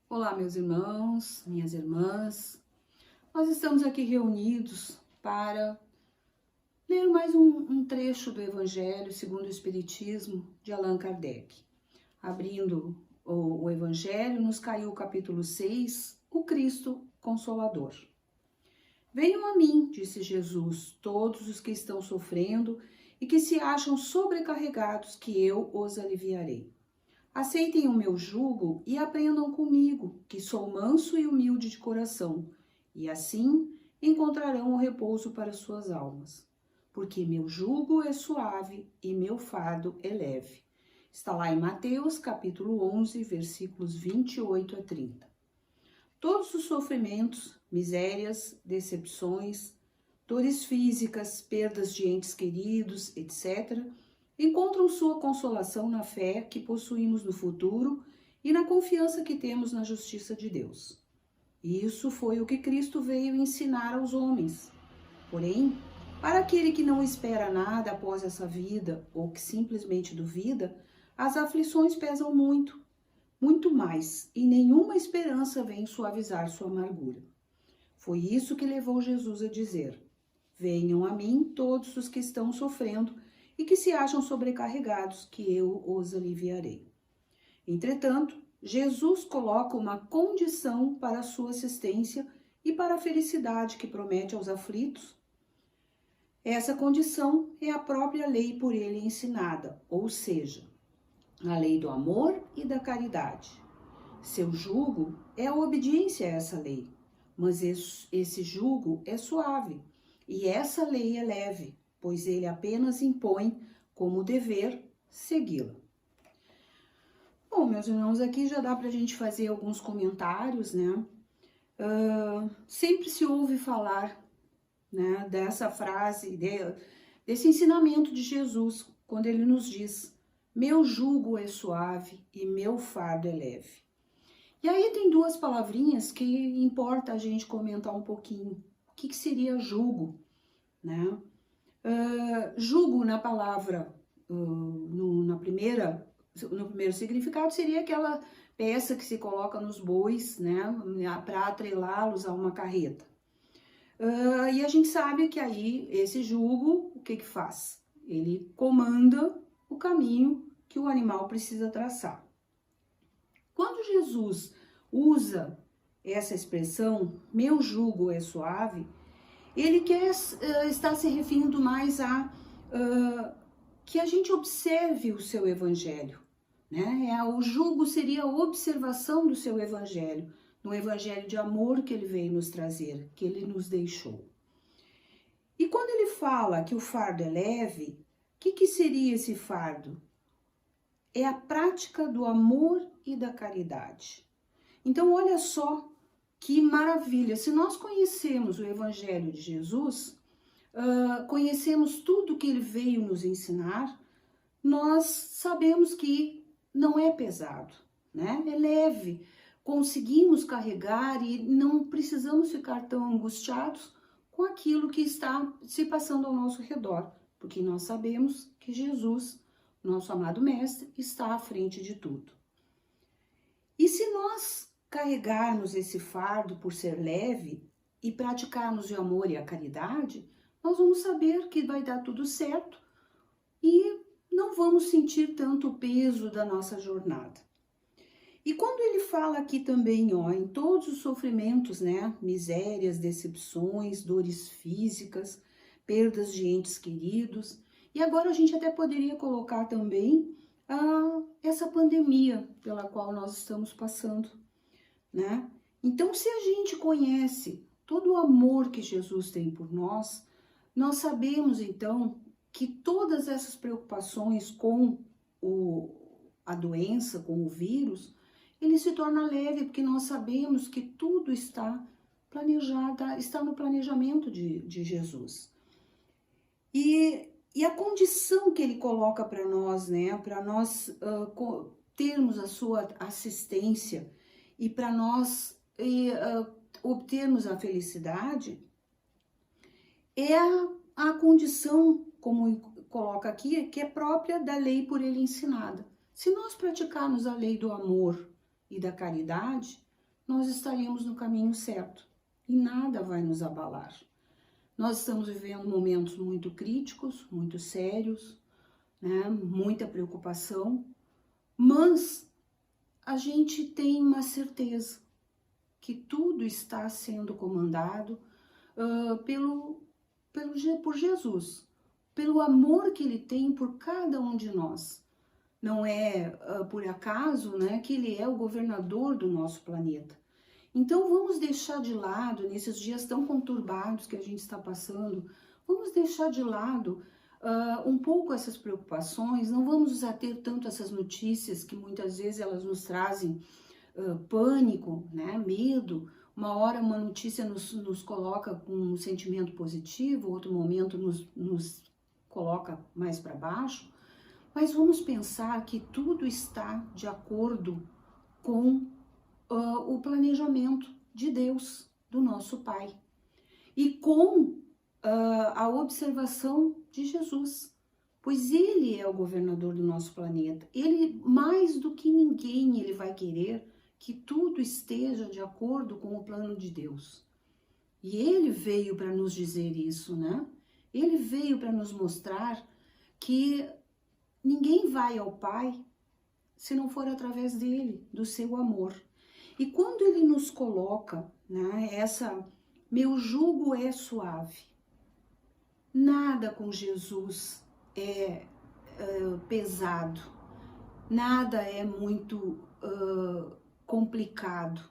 Olá, meus irmãos, minhas irmãs. Nós estamos aqui reunidos para ler mais um trecho do Evangelho segundo o Espiritismo de Allan Kardec. Abrindo o Evangelho, nos caiu o capítulo 6, o Cristo Consolador. Venham a mim, disse Jesus, todos os que estão sofrendo e que se acham sobrecarregados, que eu os aliviarei. Aceitem o meu jugo e aprendam comigo, que sou manso e humilde de coração, e assim encontrarão o repouso para suas almas. Porque meu jugo é suave e meu fardo é leve. Está lá em Mateus, capítulo 11, versículos 28 a 30. Todos os sofrimentos, misérias, decepções, dores físicas, perdas de entes queridos, etc., encontram sua consolação na fé que possuímos no futuro e na confiança que temos na justiça de Deus. Isso foi o que Cristo veio ensinar aos homens. Porém, para aquele que não espera nada após essa vida ou que simplesmente duvida, as aflições pesam muito, muito mais, e nenhuma esperança vem suavizar sua amargura. Foi isso que levou Jesus a dizer: venham a mim todos os que estão sofrendo e que se acham sobrecarregados, que eu os aliviarei. Entretanto, Jesus coloca uma condição para a sua assistência e para a felicidade que promete aos aflitos. Essa condição é a própria lei por ele ensinada, ou seja, a lei do amor e da caridade. Seu jugo é a obediência a essa lei, mas esse jugo é suave e essa lei é leve, pois ele apenas impõe como dever segui-la. Bom, meus irmãos, aqui já dá para a gente fazer alguns comentários, né? Sempre se ouve falar, né, dessa frase, desse ensinamento de Jesus, quando ele nos diz: meu jugo é suave e meu fardo é leve. E aí tem duas palavrinhas que importa a gente comentar um pouquinho. O que seria jugo, né? Jugo na palavra, no primeiro significado, seria aquela peça que se coloca nos bois, né, para atrelá-los a uma carreta. E a gente sabe que aí esse jugo, o que faz? Ele comanda o caminho que o animal precisa traçar. Quando Jesus usa essa expressão, meu jugo é suave, ele quer estar se referindo mais a que a gente observe o seu evangelho, né? O jugo seria a observação do seu evangelho, no evangelho de amor que ele veio nos trazer, que ele nos deixou. E quando ele fala que o fardo é leve, o que seria esse fardo? É a prática do amor e da caridade. Então, olha só que maravilha! Se nós conhecemos o Evangelho de Jesus, conhecemos tudo que ele veio nos ensinar, nós sabemos que não é pesado, né? É leve, conseguimos carregar e não precisamos ficar tão angustiados com aquilo que está se passando ao nosso redor, porque nós sabemos que Jesus, nosso amado Mestre, está à frente de tudo. E se nós carregarmos esse fardo por ser leve e praticarmos o amor e a caridade, nós vamos saber que vai dar tudo certo e não vamos sentir tanto o peso da nossa jornada. E quando ele fala aqui também, em todos os sofrimentos, né, misérias, decepções, dores físicas, perdas de entes queridos, e agora a gente até poderia colocar também essa pandemia pela qual nós estamos passando, né? Então, se a gente conhece todo o amor que Jesus tem por nós, nós sabemos então que todas essas preocupações com a doença, com o vírus, ele se torna leve, porque nós sabemos que tudo está planejado, está no planejamento de Jesus. E a condição que ele coloca para nós, né, para nós termos a sua assistência e para nós obtermos a felicidade, é a condição, como coloca aqui, que é própria da lei por ele ensinada. Se nós praticarmos a lei do amor e da caridade, nós estaríamos no caminho certo e nada vai nos abalar. Nós estamos vivendo momentos muito críticos, muito sérios, né? Muita preocupação, mas a gente tem uma certeza que tudo está sendo comandado por Jesus, pelo amor que ele tem por cada um de nós. Não é por acaso, né, que ele é o governador do nosso planeta. Então vamos deixar de lado, nesses dias tão conturbados que a gente está passando, vamos deixar de lado um pouco essas preocupações, não vamos nos ater tanto a essas notícias que muitas vezes elas nos trazem pânico, né, medo. Uma hora uma notícia nos coloca com um sentimento positivo, outro momento nos coloca mais para baixo, mas vamos pensar que tudo está de acordo com o planejamento de Deus, do nosso Pai, e com a observação de Jesus, pois Ele é o governador do nosso planeta. Ele, mais do que ninguém, Ele vai querer que tudo esteja de acordo com o plano de Deus. E Ele veio para nos dizer isso, né? Ele veio para nos mostrar que ninguém vai ao Pai se não for através dele, do seu amor. E quando ele nos coloca, né, meu jugo é suave. Nada com Jesus é pesado, nada é muito complicado.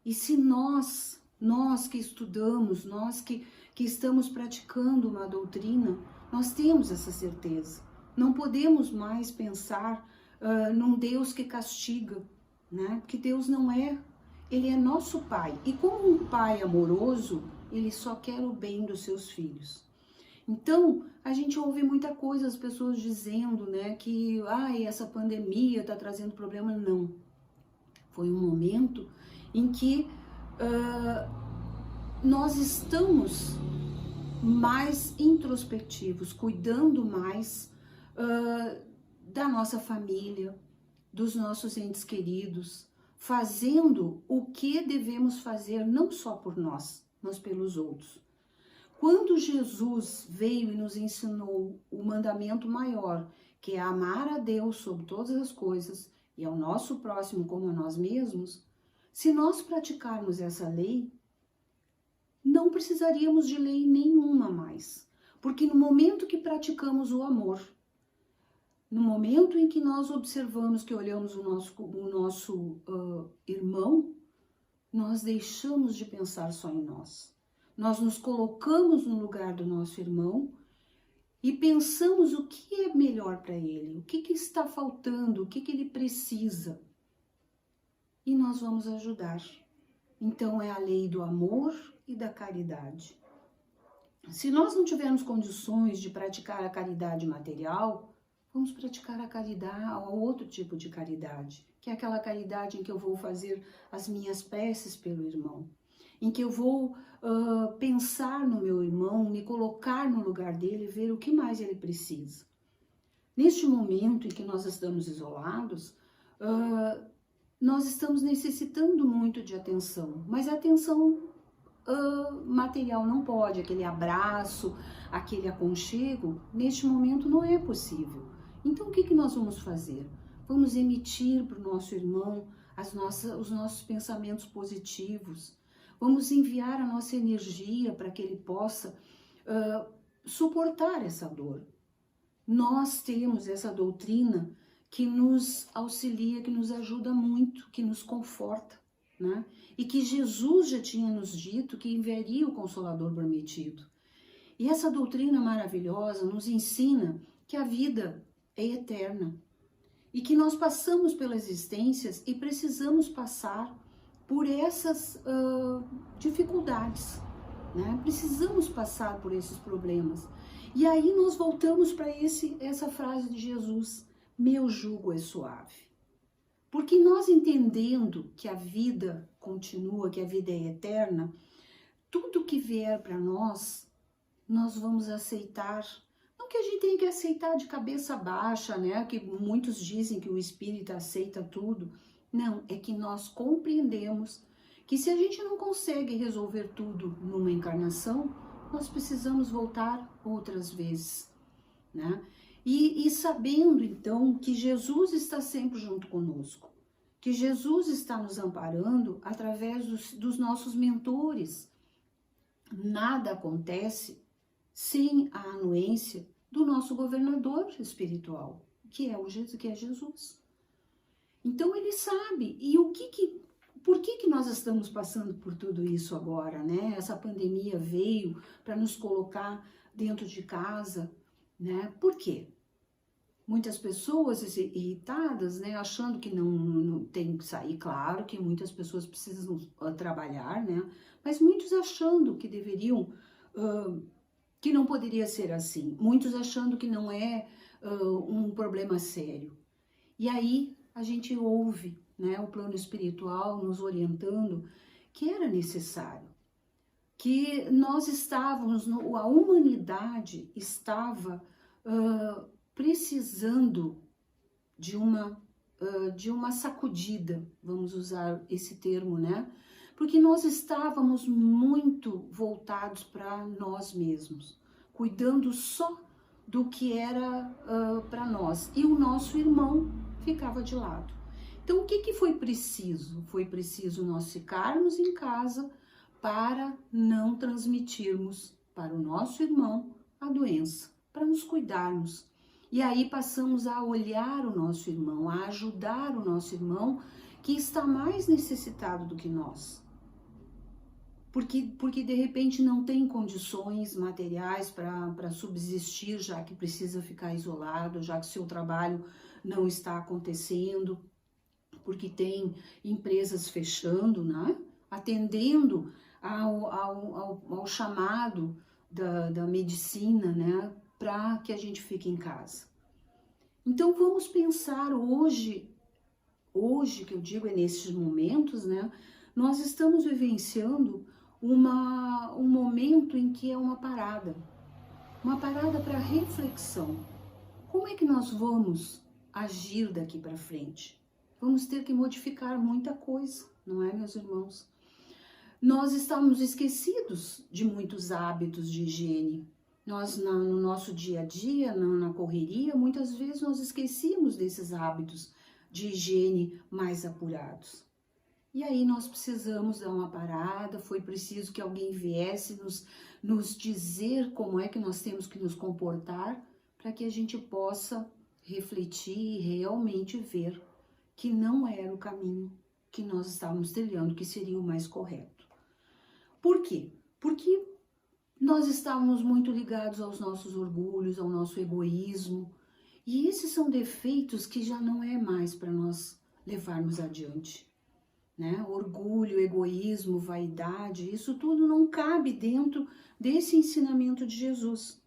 E se nós que estudamos, nós que estamos praticando uma doutrina, nós temos essa certeza. Não podemos mais pensar num Deus que castiga, né? Porque Deus não é, Ele é nosso Pai. E como um Pai amoroso, Ele só quer o bem dos seus filhos. Então, a gente ouve muita coisa, as pessoas dizendo, né, que essa pandemia está trazendo problema. Não. Foi um momento em que nós estamos mais introspectivos, cuidando mais da nossa família, dos nossos entes queridos, fazendo o que devemos fazer não só por nós, mas pelos outros. Quando Jesus veio e nos ensinou o mandamento maior, que é amar a Deus sobre todas as coisas e ao nosso próximo como a nós mesmos, se nós praticarmos essa lei, não precisaríamos de lei nenhuma mais. Porque no momento que praticamos o amor, no momento em que nós observamos, que olhamos o nosso irmão, nós deixamos de pensar só em nós. Nós nos colocamos no lugar do nosso irmão e pensamos o que é melhor para ele, o que está faltando, o que ele precisa. E nós vamos ajudar. Então é a lei do amor e da caridade. Se nós não tivermos condições de praticar a caridade material, vamos praticar a caridade, outro tipo de caridade, que é aquela caridade em que eu vou fazer as minhas preces pelo irmão, em que eu vou pensar no meu irmão, me colocar no lugar dele, ver o que mais ele precisa. Neste momento em que nós estamos isolados, nós estamos necessitando muito de atenção, mas a atenção material não pode, aquele abraço, aquele aconchego, neste momento não é possível. Então o que nós vamos fazer? Vamos emitir para o nosso irmão os nossos pensamentos positivos, vamos enviar a nossa energia para que ele possa suportar essa dor. Nós temos essa doutrina que nos auxilia, que nos ajuda muito, que nos conforta, né? E que Jesus já tinha nos dito que enviaria o Consolador prometido. E essa doutrina maravilhosa nos ensina que a vida é eterna e que nós passamos pelas existências e precisamos passar por essas dificuldades, né? Precisamos passar por esses problemas. E aí nós voltamos para essa frase de Jesus: meu jugo é suave. Porque nós, entendendo que a vida continua, que a vida é eterna, tudo que vier para nós vamos aceitar. Não que a gente tenha que aceitar de cabeça baixa, né? Que muitos dizem que o espírito aceita tudo. Não, é que nós compreendemos que se a gente não consegue resolver tudo numa encarnação, nós precisamos voltar outras vezes, né? E sabendo, então, que Jesus está sempre junto conosco, que Jesus está nos amparando através dos nossos mentores. Nada acontece sem a anuência do nosso governador espiritual, que é Jesus. Então ele sabe. E por que nós estamos passando por tudo isso agora, né? Essa pandemia veio para nos colocar dentro de casa, né? Por quê? Muitas pessoas irritadas, né? Achando que não tem que sair. Claro que muitas pessoas precisam trabalhar, né? Mas muitos achando que deveriam, que não poderia ser assim. Muitos achando que não é um problema sério. E aí a gente ouve, né, o plano espiritual nos orientando que era necessário, que nós estávamos, a humanidade estava precisando de uma sacudida, vamos usar esse termo, né? Porque nós estávamos muito voltados para nós mesmos, cuidando só do que era para nós, e o nosso irmão ficava de lado. Então, o que foi preciso? Foi preciso nós ficarmos em casa para não transmitirmos para o nosso irmão a doença, para nos cuidarmos. E aí passamos a olhar o nosso irmão, a ajudar o nosso irmão que está mais necessitado do que nós. Porque de repente não tem condições materiais para subsistir, já que precisa ficar isolado, já que seu trabalho não está acontecendo, porque tem empresas fechando, né? Atendendo ao chamado da medicina, né? Para que a gente fique em casa. Então vamos pensar hoje que eu digo é nesses momentos, né? Nós estamos vivenciando um momento em que é uma parada para reflexão. Como é que nós vamos agir daqui para frente? Vamos ter que modificar muita coisa, não é, meus irmãos? Nós estamos esquecidos de muitos hábitos de higiene. Nós, no nosso dia a dia, na correria, muitas vezes nós esquecíamos desses hábitos de higiene mais apurados. E aí nós precisamos dar uma parada, foi preciso que alguém viesse nos dizer como é que nós temos que nos comportar para que a gente possa refletir e realmente ver que não era o caminho que nós estávamos trilhando, que seria o mais correto. Por quê? Porque nós estávamos muito ligados aos nossos orgulhos, ao nosso egoísmo, e esses são defeitos que já não é mais para nós levarmos adiante. Né? Orgulho, egoísmo, vaidade, isso tudo não cabe dentro desse ensinamento de Jesus.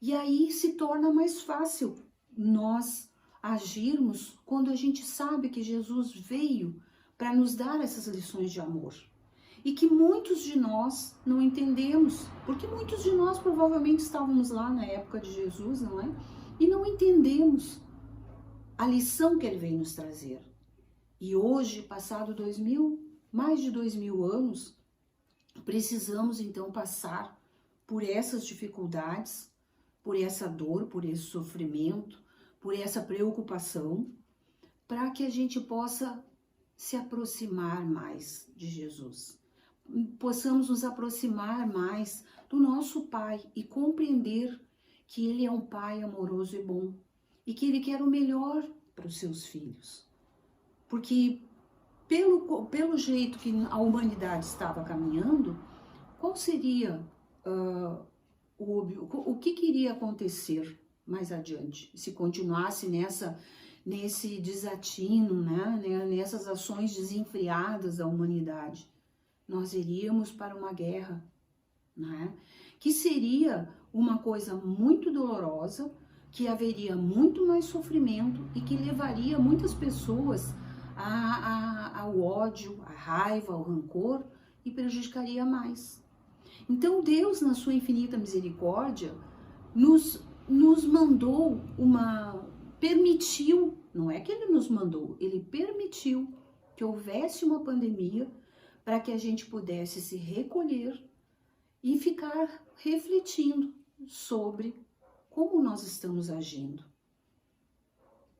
E aí se torna mais fácil nós agirmos quando a gente sabe que Jesus veio para nos dar essas lições de amor. E que muitos de nós não entendemos, porque muitos de nós provavelmente estávamos lá na época de Jesus, não é? E não entendemos a lição que ele veio nos trazer. E hoje, passado mais de 2000 anos, precisamos então passar por essas dificuldades, por essa dor, por esse sofrimento, por essa preocupação, para que a gente possa se aproximar mais de Jesus. Possamos nos aproximar mais do nosso Pai e compreender que Ele é um Pai amoroso e bom e que Ele quer o melhor para os seus filhos. Porque pelo jeito que a humanidade estava caminhando, qual seria o que iria acontecer mais adiante? Se continuasse nesse desatino, né, nessas ações desenfreadas da humanidade, nós iríamos para uma guerra, né, que seria uma coisa muito dolorosa, que haveria muito mais sofrimento e que levaria muitas pessoas ao ódio, à raiva, ao rancor e prejudicaria mais. Então Deus, na sua infinita misericórdia, nos mandou permitiu, não é que Ele nos mandou, Ele permitiu que houvesse uma pandemia para que a gente pudesse se recolher e ficar refletindo sobre como nós estamos agindo.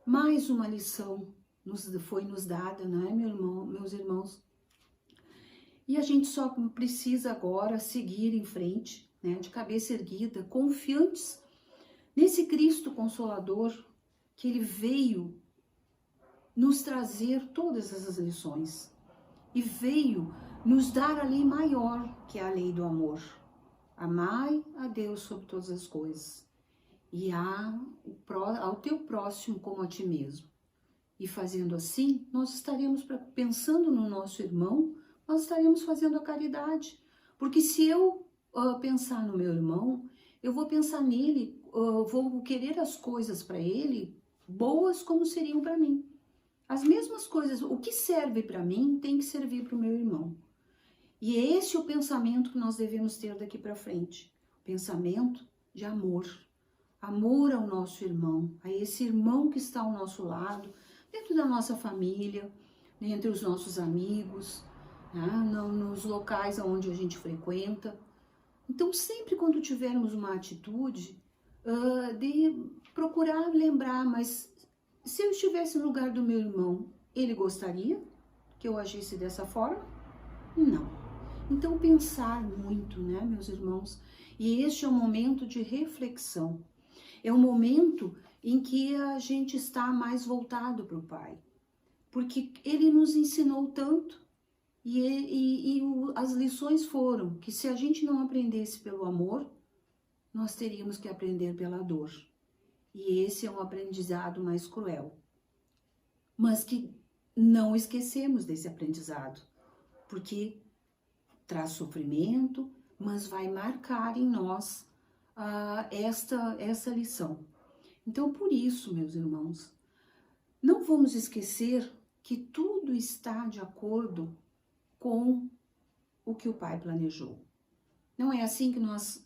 Mais uma lição foi nos dada, né, meus irmãos? E a gente só precisa agora seguir em frente, né, de cabeça erguida, confiantes nesse Cristo Consolador, que Ele veio nos trazer todas essas lições e veio nos dar a lei maior, que é a lei do amor. Amai a Deus sobre todas as coisas e ao teu próximo como a ti mesmo. E fazendo assim, nós estaremos pensando no nosso irmão, nós estaremos fazendo a caridade. Porque se eu pensar no meu irmão, eu vou pensar nele, vou querer as coisas para ele boas como seriam para mim. As mesmas coisas, o que serve para mim tem que servir para o meu irmão. E esse é o pensamento que nós devemos ter daqui para frente. Pensamento de amor. Amor ao nosso irmão, a esse irmão que está ao nosso lado, dentro da nossa família, entre os nossos amigos, né, nos locais onde a gente frequenta. Então, sempre quando tivermos uma atitude, de procurar lembrar, mas se eu estivesse no lugar do meu irmão, ele gostaria que eu agisse dessa forma? Não. Então, pensar muito, né, meus irmãos? E este é um momento de reflexão. É um momento em que a gente está mais voltado para o Pai. Porque Ele nos ensinou tanto e as lições foram que se a gente não aprendesse pelo amor, nós teríamos que aprender pela dor. E esse é um aprendizado mais cruel. Mas que não esquecemos desse aprendizado, porque traz sofrimento, mas vai marcar em nós essa lição. Então, por isso, meus irmãos, não vamos esquecer que tudo está de acordo com o que o Pai planejou. Não é assim que nós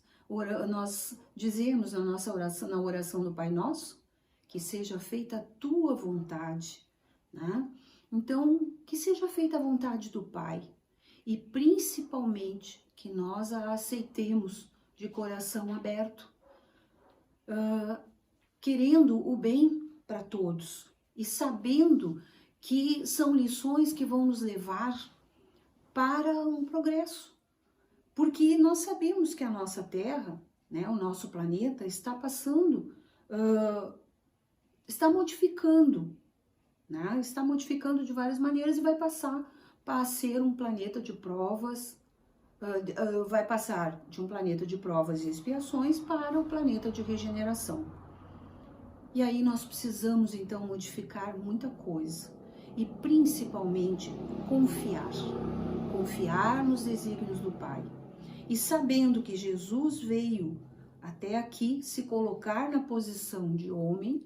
dizemos na nossa oração, na oração do Pai Nosso? Que seja feita a tua vontade, né? Então, que seja feita a vontade do Pai e principalmente que nós a aceitemos de coração aberto, querendo o bem para todos e sabendo que são lições que vão nos levar para um progresso. Porque nós sabemos que a nossa Terra, né, o nosso planeta, está passando, está modificando, né, está modificando de várias maneiras e vai passar para ser um planeta de provas, vai passar de um planeta de provas e expiações para o planeta de regeneração. E aí nós precisamos então modificar muita coisa e principalmente confiar nos desígnios do Pai. E sabendo que Jesus veio até aqui se colocar na posição de homem,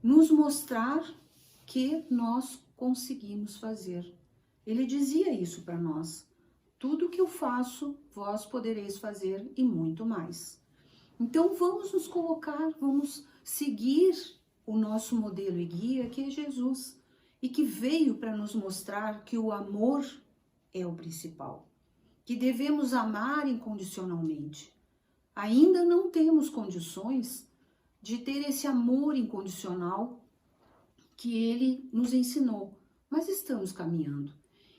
nos mostrar que nós conseguimos fazer. Ele dizia isso para nós. Tudo que eu faço, vós podereis fazer e muito mais. Então vamos nos colocar, vamos seguir o nosso modelo e guia, que é Jesus, e que veio para nos mostrar que o amor é o principal, que devemos amar incondicionalmente. Ainda não temos condições de ter esse amor incondicional que Ele nos ensinou, mas estamos caminhando.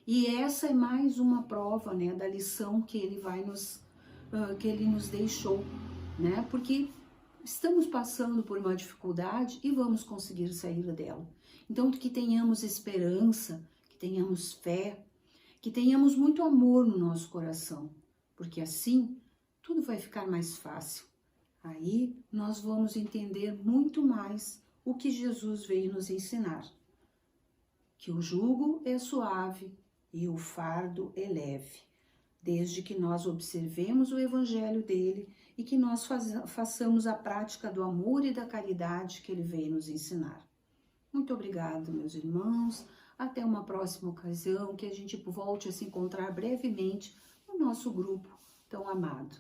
E essa é mais uma prova, né, da lição que Ele que Ele nos deixou, né? Porque estamos passando por uma dificuldade e vamos conseguir sair dela. Então, que tenhamos esperança, que tenhamos fé, que tenhamos muito amor no nosso coração, porque assim tudo vai ficar mais fácil. Aí nós vamos entender muito mais o que Jesus veio nos ensinar. Que o jugo é suave e o fardo é leve, desde que nós observemos o evangelho dele e que nós façamos a prática do amor e da caridade que ele veio nos ensinar. Muito obrigada, meus irmãos. Até uma próxima ocasião, que a gente volte a se encontrar brevemente no nosso grupo tão amado.